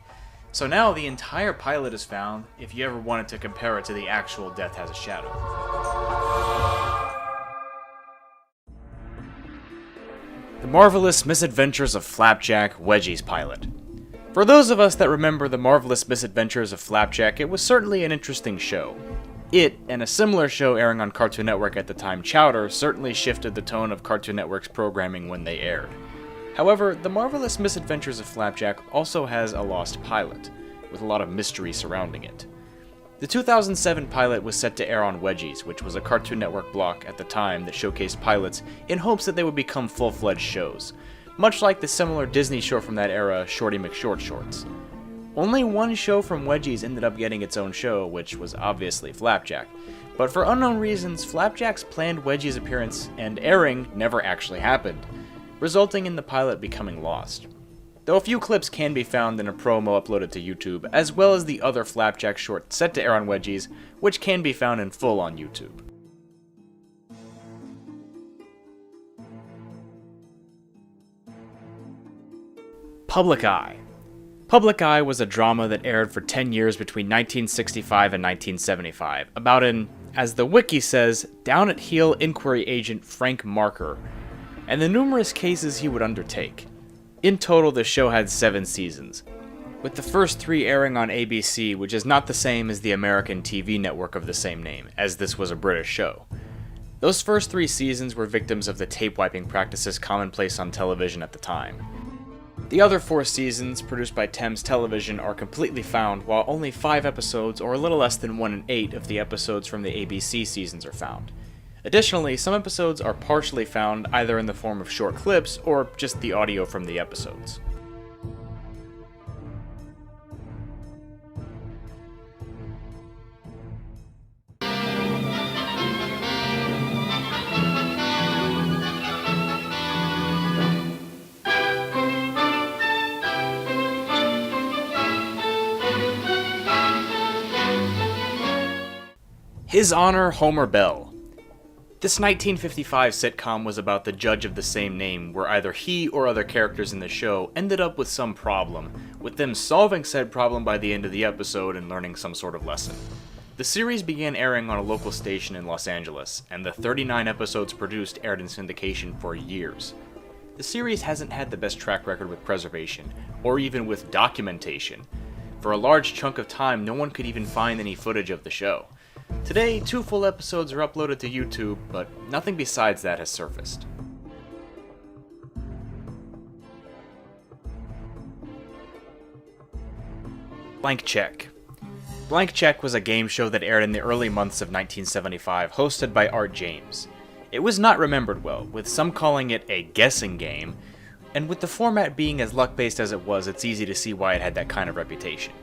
So now the entire pilot is found, if you ever wanted to compare it to the actual Death Has a Shadow. The Marvelous Misadventures of Flapjack, Wedgie's pilot. For those of us that remember The Marvelous Misadventures of Flapjack, it was certainly an interesting show. It, and a similar show airing on Cartoon Network at the time, Chowder, certainly shifted the tone of Cartoon Network's programming when they aired. However, The Marvelous Misadventures of Flapjack also has a lost pilot, with a lot of mystery surrounding it. The 2007 pilot was set to air on Wedgie's, which was a Cartoon Network block at the time that showcased pilots in hopes that they would become full-fledged shows, much like the similar Disney show from that era, Shorty McShort Shorts. Only one show from Wedgie's ended up getting its own show, which was obviously Flapjack. But for unknown reasons, Flapjack's planned Wedgie's appearance and airing never actually happened, resulting in the pilot becoming lost. Though a few clips can be found in a promo uploaded to YouTube, as well as the other Flapjack short set to air on Wedgie's, which can be found in full on YouTube. Public Eye. Public Eye was a drama that aired for 10 years between 1965 and 1975, about an, as the wiki says, down-at-heel inquiry agent Frank Marker, and the numerous cases he would undertake. In total, the show had 7 seasons, with the first 3 airing on ABC, which is not the same as the American TV network of the same name, as this was a British show. Those first 3 seasons were victims of the tape-wiping practices commonplace on television at the time. The other 4 seasons, produced by Thames Television, are completely found, while only 5 episodes, or a little less than 1 in 8 of the episodes from the ABC seasons are found. Additionally, some episodes are partially found either in the form of short clips, or just the audio from the episodes. His Honor Homer Bell. This 1955 sitcom was about the judge of the same name, where either he or other characters in the show ended up with some problem, with them solving said problem by the end of the episode and learning some sort of lesson. The series began airing on a local station in Los Angeles, and the 39 episodes produced aired in syndication for years. The series hasn't had the best track record with preservation, or even with documentation. For a large chunk of time, no one could even find any footage of the show. Today, 2 full episodes are uploaded to YouTube, but nothing besides that has surfaced. Blank Check. Blank Check was a game show that aired in the early months of 1975, hosted by Art James. It was not remembered well, with some calling it a guessing game, and with the format being as luck-based as it was, it's easy to see why it had that kind of reputation.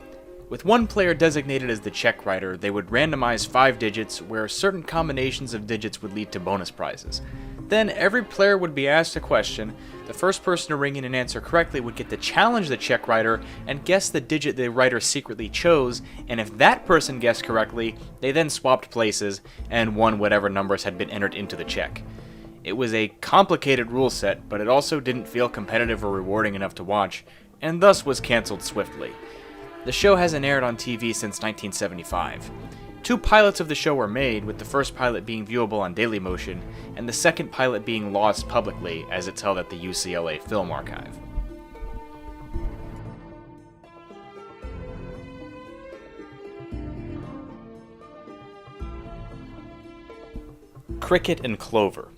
With one player designated as the check writer, they would randomize 5 digits, where certain combinations of digits would lead to bonus prizes. Then every player would be asked a question. The first person to ring in and answer correctly would get to challenge the check writer and guess the digit the writer secretly chose, and if that person guessed correctly, they then swapped places and won whatever numbers had been entered into the check. It was a complicated rule set, but it also didn't feel competitive or rewarding enough to watch, and thus was cancelled swiftly. The show hasn't aired on TV since 1975. 2 pilots of the show were made, with the first pilot being viewable on Dailymotion, and the second pilot being lost publicly as it's held at the UCLA Film Archive. Cricket and Clover.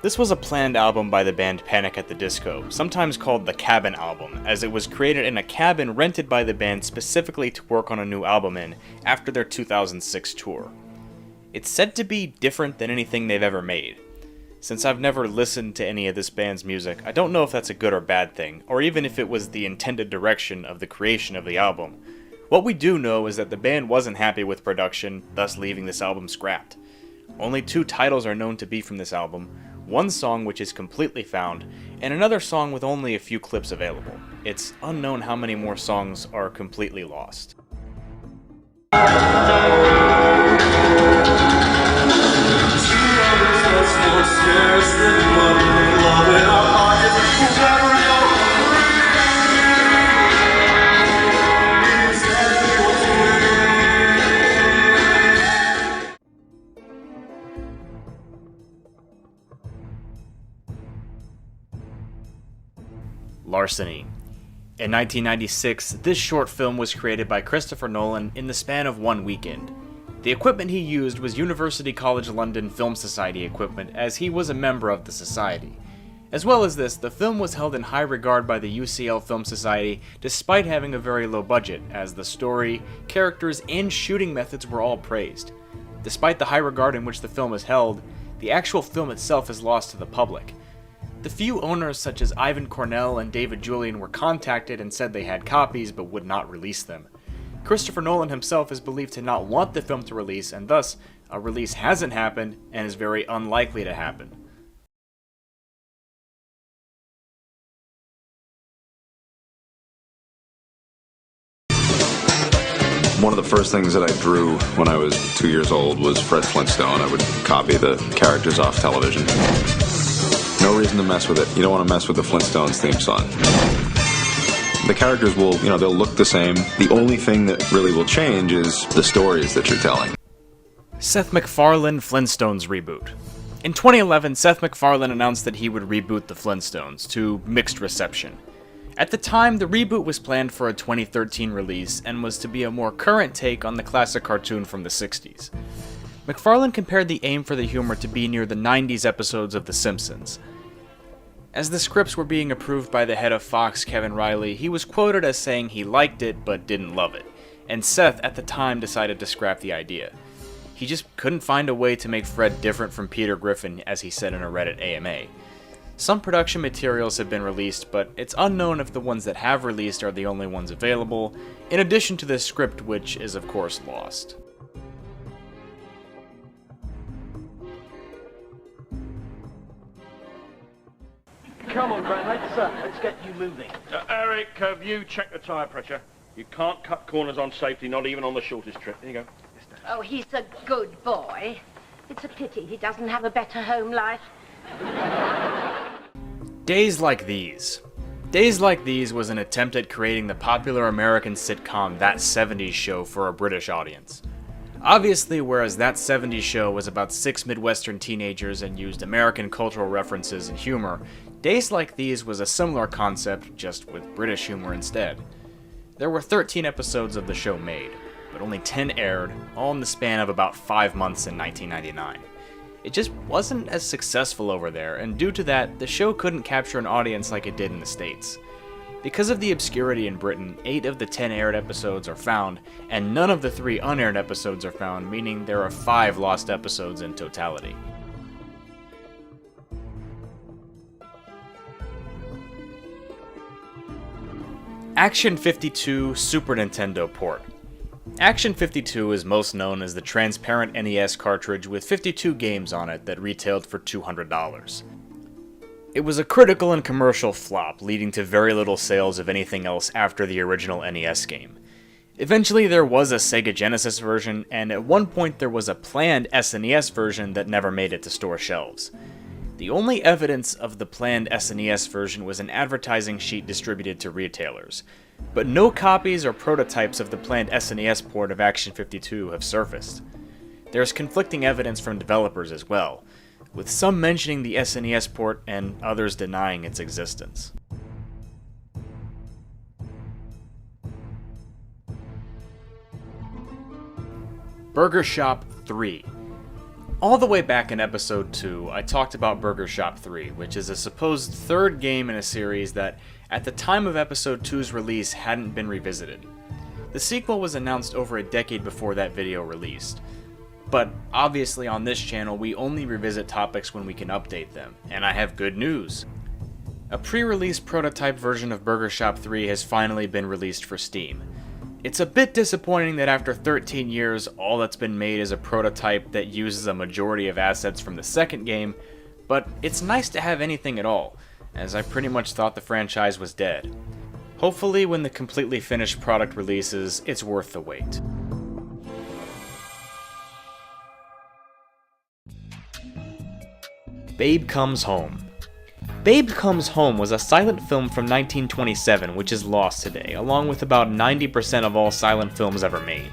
This was a planned album by the band Panic at the Disco, sometimes called the Cabin Album, as it was created in a cabin rented by the band specifically to work on a new album in after their 2006 tour. It's said to be different than anything they've ever made. Since I've never listened to any of this band's music, I don't know if that's a good or bad thing, or even if it was the intended direction of the creation of the album. What we do know is that the band wasn't happy with production, thus leaving this album scrapped. Only 2 titles are known to be from this album, 1 song which is completely found, and another song with only a few clips available. It's unknown how many more songs are completely lost. Larceny. In 1996, this short film was created by Christopher Nolan in the span of 1 weekend. The equipment he used was University College London Film Society equipment, as he was a member of the society. As well as this, the film was held in high regard by the UCL Film Society despite having a very low budget, as the story, characters, and shooting methods were all praised. Despite the high regard in which the film is held, the actual film itself is lost to the public. The few owners such as Ivan Cornell and David Julian were contacted and said they had copies but would not release them. Christopher Nolan himself is believed to not want the film to release, and thus, a release hasn't happened and is very unlikely to happen. One of the first things that I drew when I was 2 years old was Fred Flintstone. I would copy the characters off television. No reason to mess with it. You don't want to mess with the Flintstones theme song. The characters will, they'll look the same. The only thing that really will change is the stories that you're telling. Seth MacFarlane Flintstones reboot. In 2011, Seth MacFarlane announced that he would reboot the Flintstones, to mixed reception. At the time, the reboot was planned for a 2013 release and was to be a more current take on the classic cartoon from the 60s. MacFarlane compared the aim for the humor to be near the 90s episodes of The Simpsons. As the scripts were being approved by the head of Fox, Kevin Reilly, he was quoted as saying he liked it but didn't love it, and Seth at the time decided to scrap the idea. He just couldn't find a way to make Fred different from Peter Griffin, as he said in a Reddit AMA. Some production materials have been released, but it's unknown if the ones that have released are the only ones available, in addition to this script, which is of course lost. Come on, Grant, let's get you moving. Eric, have you checked the tyre pressure? You can't cut corners on safety, not even on the shortest trip. There you go. Oh, he's a good boy. It's a pity he doesn't have a better home life. Days Like These. Days Like These was an attempt at creating the popular American sitcom That 70s Show for a British audience. Obviously, whereas That 70s Show was about 6 Midwestern teenagers and used American cultural references and humor, Days Like These was a similar concept, just with British humor instead. There were 13 episodes of the show made, but only 10 aired, all in the span of about 5 months in 1999. It just wasn't as successful over there, and due to that, the show couldn't capture an audience like it did in the States. Because of the obscurity in Britain, 8 of the 10 aired episodes are found, and none of the 3 unaired episodes are found, meaning there are 5 lost episodes in totality. Action 52 Super Nintendo port. Action 52 is most known as the transparent NES cartridge with 52 games on it that retailed for $200. It was a critical and commercial flop, leading to very little sales of anything else after the original NES game. Eventually there was a Sega Genesis version, and at one point there was a planned SNES version that never made it to store shelves. The only evidence of the planned SNES version was an advertising sheet distributed to retailers, but no copies or prototypes of the planned SNES port of Action 52 have surfaced. There's conflicting evidence from developers as well, with some mentioning the SNES port and others denying its existence. Burger Shop 3. All the way back in episode 2, I talked about Burger Shop 3, which is a supposed third game in a series that, at the time of episode 2's release, hadn't been revisited. The sequel was announced over a decade before that video released. But obviously on this channel, we only revisit topics when we can update them, and I have good news. A pre-release prototype version of Burger Shop 3 has finally been released for Steam. It's a bit disappointing that after 13 years, all that's been made is a prototype that uses a majority of assets from the second game, but it's nice to have anything at all, as I pretty much thought the franchise was dead. Hopefully when the completely finished product releases, it's worth the wait. Babe Comes Home. Babe Comes Home was a silent film from 1927 which is lost today, along with about 90% of all silent films ever made.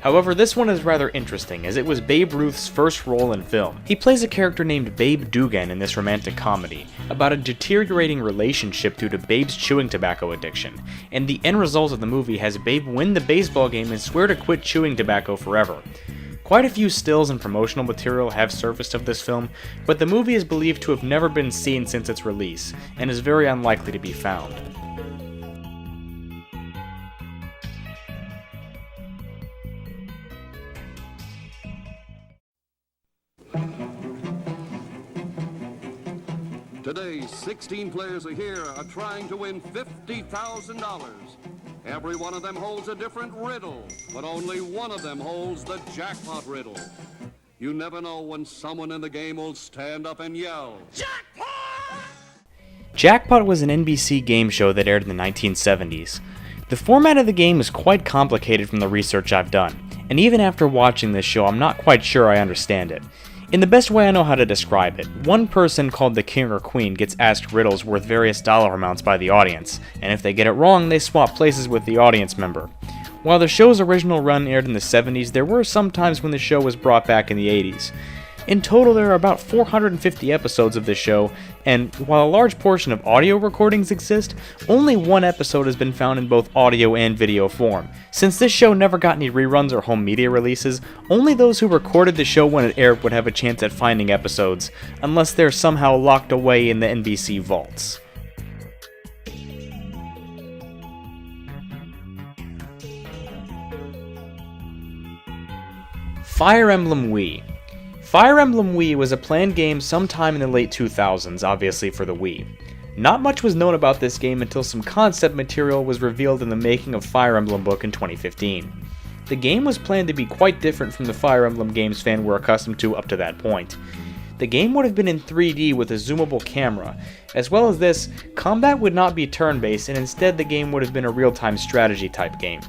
However, this one is rather interesting, as it was Babe Ruth's first role in film. He plays a character named Babe Dugan in this romantic comedy, about a deteriorating relationship due to Babe's chewing tobacco addiction, and the end result of the movie has Babe win the baseball game and swear to quit chewing tobacco forever. Quite a few stills and promotional material have surfaced of this film, but the movie is believed to have never been seen since its release, and is very unlikely to be found. Today, 16 players are here are trying to win $50,000. Every one of them holds a different riddle, but only one of them holds the jackpot riddle. You never know when someone in the game will stand up and yell, "Jackpot!" Jackpot was an NBC game show that aired in the 1970s. The format of the game is quite complicated from the research I've done, and even after watching this show I'm not quite sure I understand it. In the best way I know how to describe it, one person called the king or queen gets asked riddles worth various dollar amounts by the audience, and if they get it wrong, they swap places with the audience member. While the show's original run aired in the 70s, there were some times when the show was brought back in the 80s. In total, there are about 450 episodes of this show, and while a large portion of audio recordings exist, only one episode has been found in both audio and video form. Since this show never got any reruns or home media releases, only those who recorded the show when it aired would have a chance at finding episodes, unless they're somehow locked away in the NBC vaults. Fire Emblem Wii. Fire Emblem Wii was a planned game sometime in the late 2000s, obviously for the Wii. Not much was known about this game until some concept material was revealed in the making of Fire Emblem book in 2015. The game was planned to be quite different from the Fire Emblem games fans were accustomed to up to that point. The game would have been in 3D with a zoomable camera. As well as this, combat would not be turn-based, and instead the game would have been a real-time strategy type game.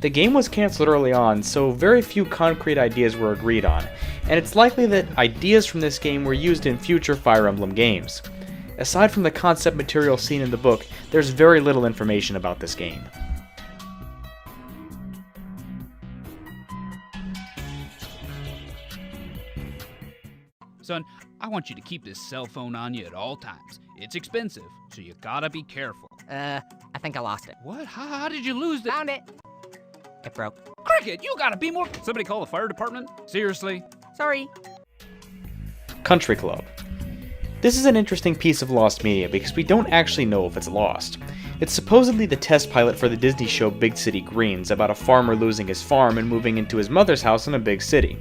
The game was cancelled early on, so very few concrete ideas were agreed on, and it's likely that ideas from this game were used in future Fire Emblem games. Aside from the concept material seen in the book, there's very little information about this game. Son, I want you to keep this cell phone on you at all times. It's expensive, so you gotta be careful. I think I lost it. What? How did you lose it? Found it. It broke. Cricket, you gotta be more... Somebody call the fire department? Seriously? Sorry. Country Club. This is an interesting piece of lost media because we don't actually know if it's lost. It's supposedly the test pilot for the Disney show Big City Greens, about a farmer losing his farm and moving into his mother's house in a big city.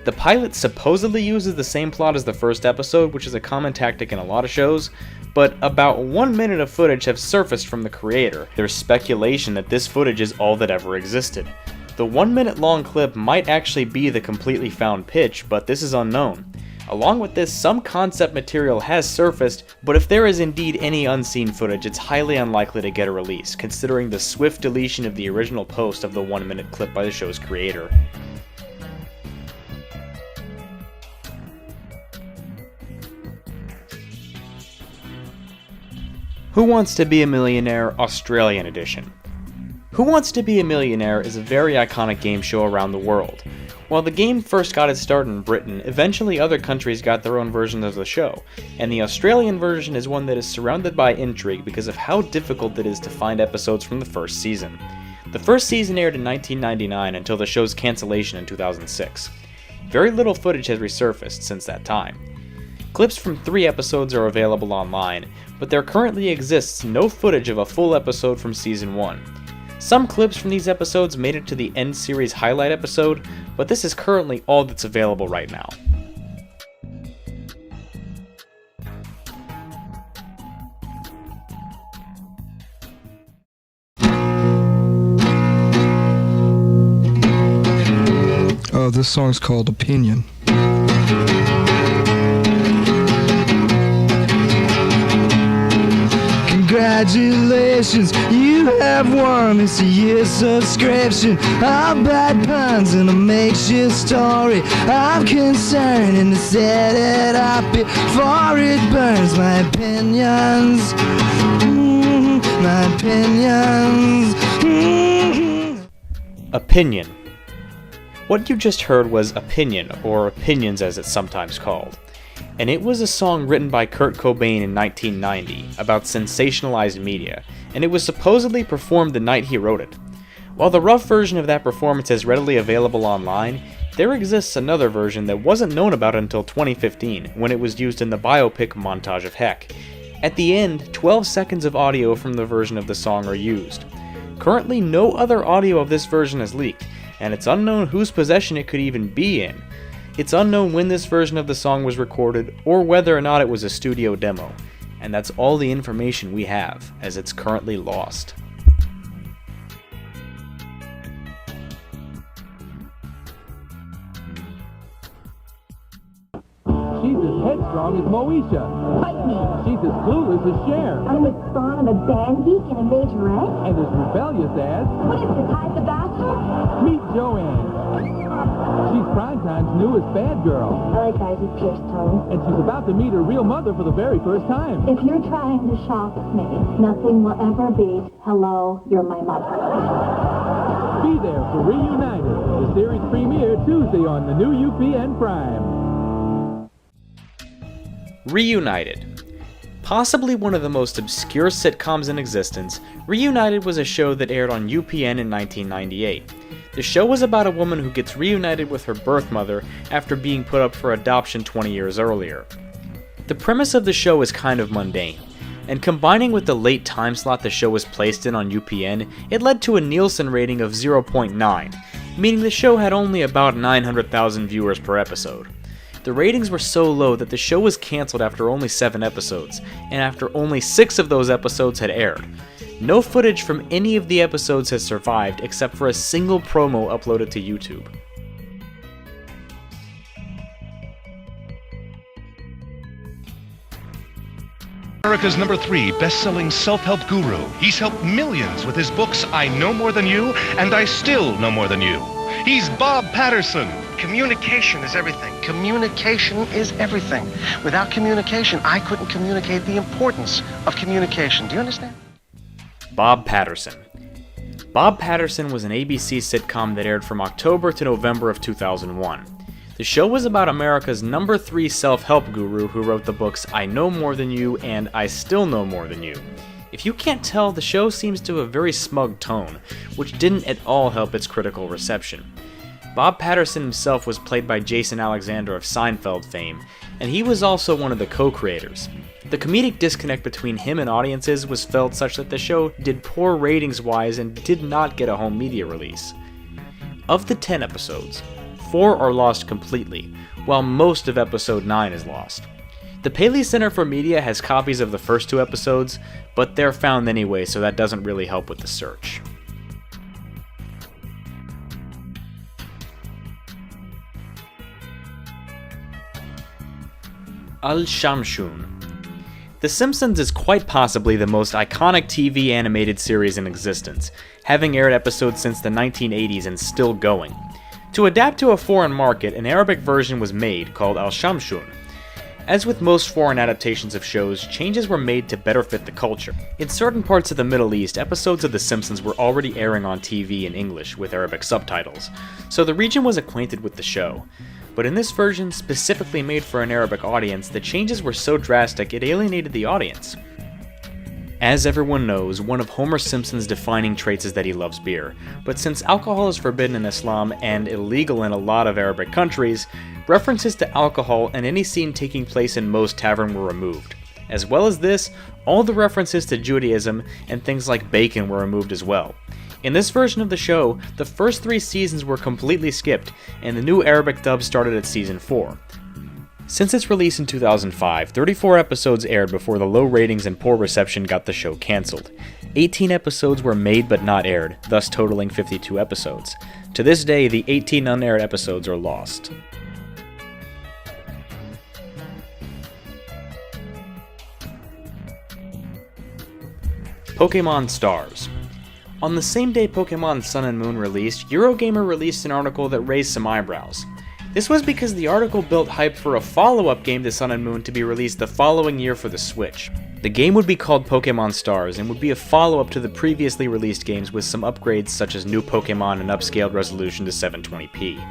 The pilot supposedly uses the same plot as the first episode, which is a common tactic in a lot of shows, but about 1 minute of footage have surfaced from the creator. There's speculation that this footage is all that ever existed. The 1 minute long clip might actually be the completely found pitch, but this is unknown. Along with this, some concept material has surfaced, but if there is indeed any unseen footage, it's highly unlikely to get a release, considering the swift deletion of the original post of the 1 minute clip by the show's creator. Who Wants to Be a Millionaire Australian Edition. Who Wants to Be a Millionaire is a very iconic game show around the world. While the game first got its start in Britain, eventually other countries got their own versions of the show, and the Australian version is one that is surrounded by intrigue because of how difficult it is to find episodes from the first season. The first season aired in 1999 until the show's cancellation in 2006. Very little footage has resurfaced since that time. Clips from 3 episodes are available online, but there currently exists no footage of a full episode from Season 1. Some clips from these episodes made it to the end series highlight episode, but this is currently all that's available right now. Oh, this song's called Opinion. Congratulations, you have won this year's subscription. All bad puns and a makeshift story. I'm concerned and to set it up before it burns. My opinions, my opinions. Opinion. What you just heard was Opinion, or Opinions as it's sometimes called. And it was a song written by Kurt Cobain in 1990 about sensationalized media, and it was supposedly performed the night he wrote it. While the rough version of that performance is readily available online, there exists another version that wasn't known about until 2015, when it was used in the biopic Montage of Heck. At the end, 12 seconds of audio from the version of the song are used. Currently, no other audio of this version is leaked, and it's unknown whose possession it could even be in. It's unknown when this version of the song was recorded, or whether or not it was a studio demo, and that's all the information we have, as it's currently lost. She's as headstrong as Moesha. Fight me. She's as clueless as Cher. I'm as strong and a band geek and a majorette. And as rebellious as... What is this, Hyde the Bastard? Meet Joanne. She's Primetime's newest bad girl. I like guys with pierced tongues. And she's about to meet her real mother for the very first time. If you're trying to shock me, nothing will ever beat, hello, you're my mother. Be there for Reunited, the series premiere Tuesday on the new UPN Prime. Reunited. Possibly one of the most obscure sitcoms in existence, Reunited was a show that aired on UPN in 1998. The show was about a woman who gets reunited with her birth mother after being put up for adoption 20 years earlier. The premise of the show is kind of mundane, and combining with the late time slot the show was placed in on UPN, it led to a Nielsen rating of 0.9, meaning the show had only about 900,000 viewers per episode. The ratings were so low that the show was cancelled after only 7 episodes, and after only 6 of those episodes had aired. No footage from any of the episodes has survived except for a single promo uploaded to YouTube. America's #3 best-selling self-help guru. He's helped millions with his books, I Know More Than You, and I Still Know More Than You. He's Bob Patterson. Communication is everything. Communication is everything. Without communication, I couldn't communicate the importance of communication. Do you understand? Bob Patterson. Bob Patterson was an ABC sitcom that aired from October to November of 2001. The show was about America's #3 self-help guru who wrote the books I Know More Than You and I Still Know More Than You. If you can't tell, the show seems to have a very smug tone, which didn't at all help its critical reception. Bob Patterson himself was played by Jason Alexander of Seinfeld fame, and he was also one of the co-creators. The comedic disconnect between him and audiences was felt such that the show did poor ratings-wise and did not get a home media release. Of the 10 episodes, 4 are lost completely, while most of episode 9 is lost. The Paley Center for Media has copies of the first 2 episodes, but they're found anyway, so that doesn't really help with the search. Al-Shamshun. The Simpsons is quite possibly the most iconic TV animated series in existence, having aired episodes since the 1980s and still going. To adapt to a foreign market, an Arabic version was made called Al-Shamshun. As with most foreign adaptations of shows, changes were made to better fit the culture. In certain parts of the Middle East, episodes of The Simpsons were already airing on TV in English with Arabic subtitles, so the region was acquainted with the show. But in this version, specifically made for an Arabic audience, the changes were so drastic it alienated the audience. As everyone knows, one of Homer Simpson's defining traits is that he loves beer, but since alcohol is forbidden in Islam and illegal in a lot of Arabic countries, references to alcohol and any scene taking place in Moe's Tavern were removed. As well as this, all the references to Judaism and things like bacon were removed as well. In this version of the show, the first 3 seasons were completely skipped, and the new Arabic dub started at season 4. Since its release in 2005, 34 episodes aired before the low ratings and poor reception got the show cancelled. 18 episodes were made but not aired, thus totaling 52 episodes. To this day, the 18 unaired episodes are lost. Pokemon Stars. On the same day Pokemon Sun and Moon released, Eurogamer released an article that raised some eyebrows. This was because the article built hype for a follow-up game to Sun and Moon to be released the following year for the Switch. The game would be called Pokemon Stars and would be a follow-up to the previously released games with some upgrades such as new Pokemon and upscaled resolution to 720p.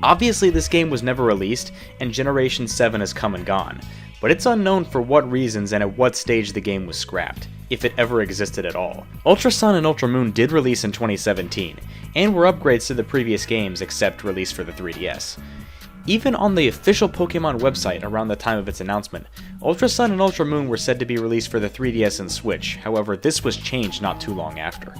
Obviously this game was never released, and Generation 7 has come and gone, but it's unknown for what reasons and at what stage the game was scrapped, if it ever existed at all. Ultra Sun and Ultra Moon did release in 2017, and were upgrades to the previous games except released for the 3DS. Even on the official Pokemon website around the time of its announcement, Ultra Sun and Ultra Moon were said to be released for the 3DS and Switch, however this was changed not too long after.